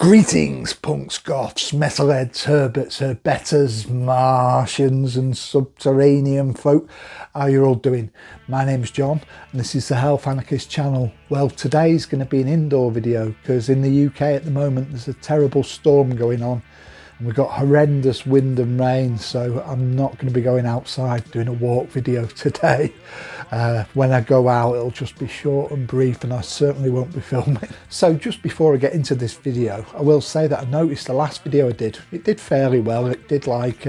Greetings, punks, goths, metalheads, herberts, herbetters, Martians and subterranean folk. How you all doing? My name's John and this is the Health Anarchist channel. Well, today's going to be an indoor video because in the UK at the moment there's a terrible storm going on and we've got horrendous wind and rain, so I'm not going to be going outside doing a walk video today. When I go out it'll just be short and brief and I certainly won't be filming. So just before I get into this video, I will say that I noticed the last video I did, it did fairly well. It did like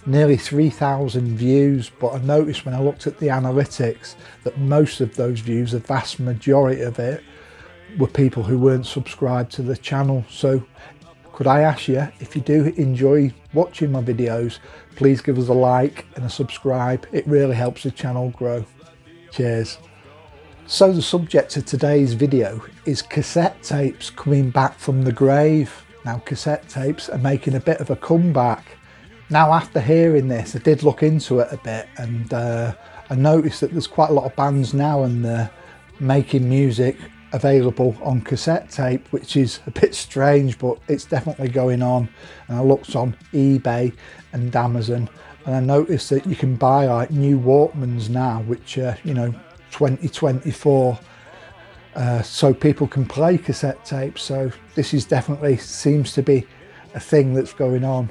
nearly 3,000 views, but I noticed when I looked at the analytics that most of those views, the vast majority of it, were people who weren't subscribed to the channel. So could I ask you, if you do enjoy watching my videos, please give us a like and a subscribe. It really helps the channel grow. Cheers. So the subject of today's video is cassette tapes coming back from the grave. Now cassette tapes are making a bit of a comeback. Now after hearing this, I did look into it a bit and I noticed that there's quite a lot of bands now and they're making music available on cassette tape, which is a bit strange, but it's definitely going on. And I looked on eBay and Amazon and I noticed that you can buy like new Walkmans now, which are, you know, 2024, so people can play cassette tapes. So this is definitely seems to be a thing that's going on.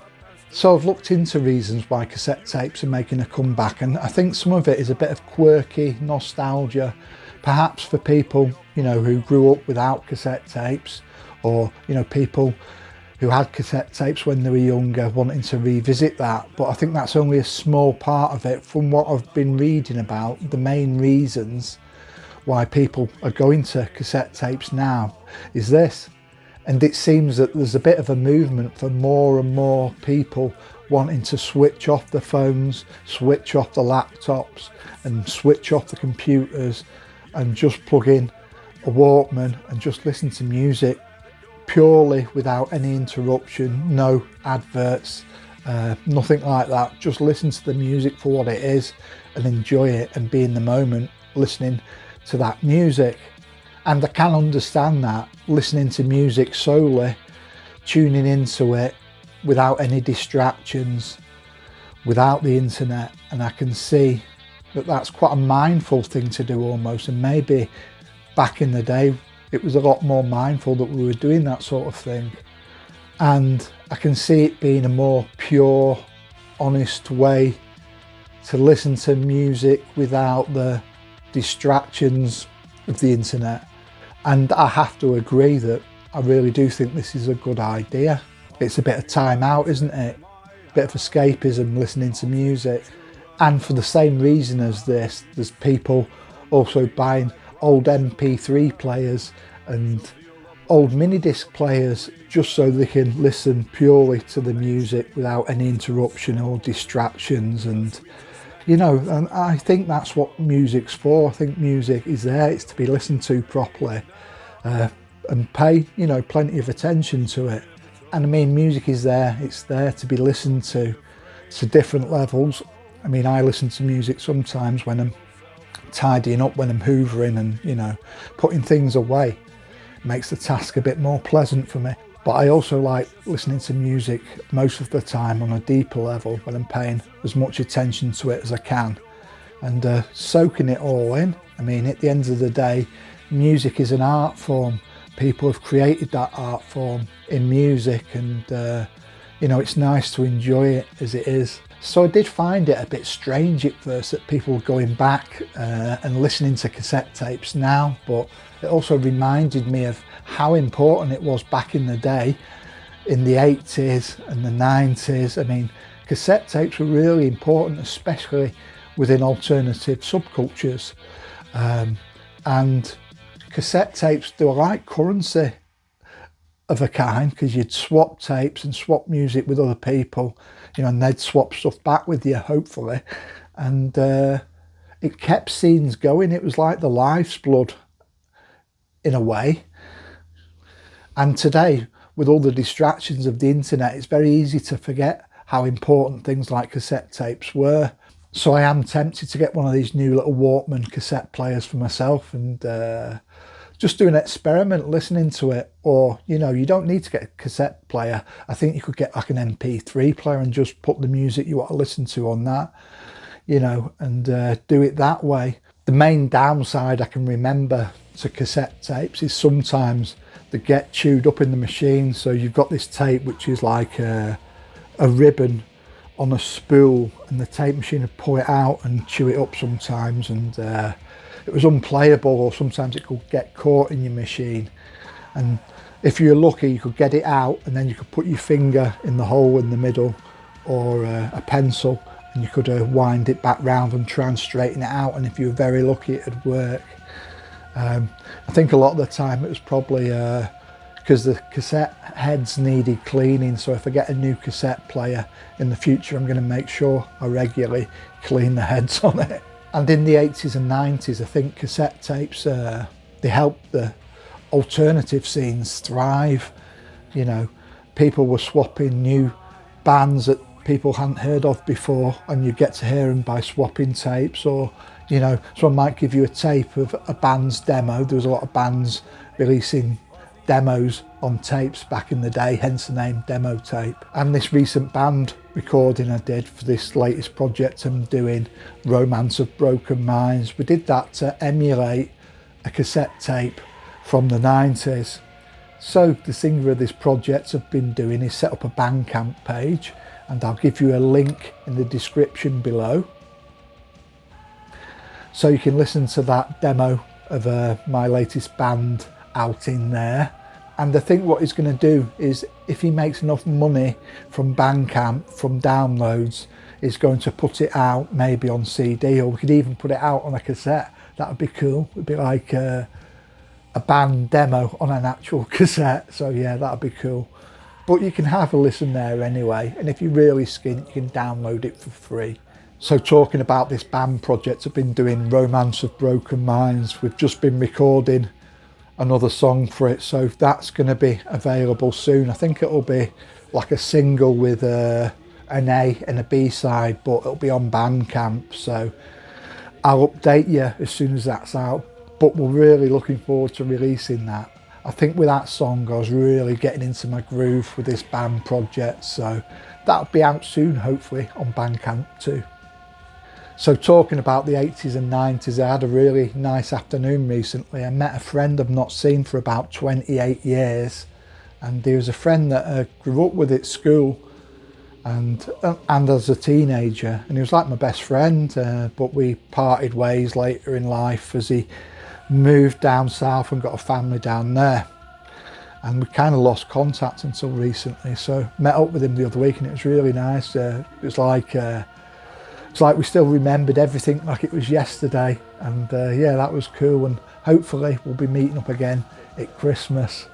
So I've looked into reasons why cassette tapes are making a comeback, and I think some of it is a bit of quirky nostalgia, perhaps for people, you know, who grew up without cassette tapes, or, you know, people who had cassette tapes when they were younger wanting to revisit that. But I think that's only a small part of it. From what I've been reading about, the main reasons why people are going to cassette tapes now is this. And it seems that there's a bit of a movement for more and more people wanting to switch off the phones, switch off the laptops and switch off the computers and just plug in a Walkman and just listen to music purely without any interruption, no adverts, nothing like that. Just listen to the music for what it is and enjoy it and be in the moment listening to that music. And I can understand that, listening to music solely, tuning into it without any distractions, without the internet. And I can see that that's quite a mindful thing to do almost, and maybe back in the day it was a lot more mindful that we were doing that sort of thing. And I can see it being a more pure, honest way to listen to music without the distractions of the internet. And I have to agree that I really do think this is a good idea. It's a bit of time out, isn't it? A bit of escapism, listening to music. And for the same reason as this, there's people also buying old MP3 players and old mini disc players just so they can listen purely to the music without any interruption or distractions. And you know, and I think that's what music's for. I think music is there, it's to be listened to properly, and pay, you know, plenty of attention to it. And I mean, music is there, it's there to be listened to different levels. I mean, I listen to music sometimes when I'm tidying up, when I'm hoovering and, you know, putting things away. It makes the task a bit more pleasant for me. But I also like listening to music most of the time on a deeper level when I'm paying as much attention to it as I can and soaking it all in. I mean, at the end of the day, music is an art form. People have created that art form in music and, you know, it's nice to enjoy it as it is. So I did find it a bit strange at first that people were going back and listening to cassette tapes now, but it also reminded me of how important it was back in the day, in the 80s and the 90s. I mean, cassette tapes were really important, especially within alternative subcultures. And cassette tapes, they were like currency of a kind, because you'd swap tapes and swap music with other people, you know, and they'd swap stuff back with you, hopefully. And it kept scenes going. It was like the life's blood in a way. And today, with all the distractions of the internet, it's very easy to forget how important things like cassette tapes were. So I am tempted to get one of these new little Walkman cassette players for myself and just do an experiment listening to it. Or, you know, you don't need to get a cassette player. I think you could get like an MP3 player and just put the music you want to listen to on that, you know, and do it that way. The main downside I can remember to cassette tapes is sometimes they get chewed up in the machine. So you've got this tape which is like a ribbon on a spool, and the tape machine would pull it out and chew it up sometimes, and it was unplayable, or sometimes it could get caught in your machine. And if you're lucky, you could get it out and then you could put your finger in the hole in the middle, or a pencil, and you could wind it back round and try and straighten it out, and if you were very lucky it'd work. I think a lot of the time it was probably because the cassette heads needed cleaning, so if I get a new cassette player in the future, I'm going to make sure I regularly clean the heads on it. And in the 80s and 90s, I think cassette tapes, they helped the alternative scenes thrive. You know, people were swapping new bands that people hadn't heard of before, and you get to hear them by swapping tapes. Or, you know, someone might give you a tape of a band's demo. There was a lot of bands releasing demos on tapes back in the day, hence the name demo tape. And this recent band recording I did for this latest project I'm doing, Romance of Broken Minds, we did that to emulate a cassette tape from the 90s. So the singer of this project I've been doing is set up a Bandcamp page, and I'll give you a link in the description below, so you can listen to that demo of my latest band outing there. And I think what he's going to do is, if he makes enough money from Bandcamp, from downloads, he's going to put it out maybe on CD, or we could even put it out on a cassette. That would be cool. It'd be like a band demo on an actual cassette. So yeah, that'd be cool. But you can have a listen there anyway, and if you're really skint, you can download it for free. So talking about this band project I've been doing, Romance of Broken Minds, we've just been recording another song for it, so that's going to be available soon. I think it'll be like a single with an A and a B side, but it'll be on Bandcamp, so I'll update you as soon as that's out. But we're really looking forward to releasing that. I think with that song I was really getting into my groove with this band project, so that'll be out soon, hopefully on Bandcamp too. So talking about the 80s and 90s, I had a really nice afternoon recently. I met a friend I've not seen for about 28 years, and he was a friend that I grew up with at school and as a teenager, and he was like my best friend, but we parted ways later in life as he moved down south and got a family down there, and we kind of lost contact until recently. So met up with him the other week, and it was really nice. It was like we still remembered everything like it was yesterday, and yeah, that was cool, and hopefully we'll be meeting up again at Christmas,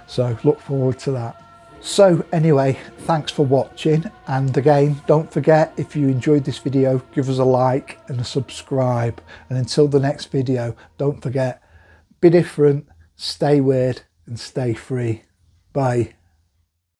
so look forward to that. So anyway, thanks for watching, and again, don't forget, if you enjoyed this video, give us a like and a subscribe, and until the next video, don't forget, be different, stay weird and stay free. Bye.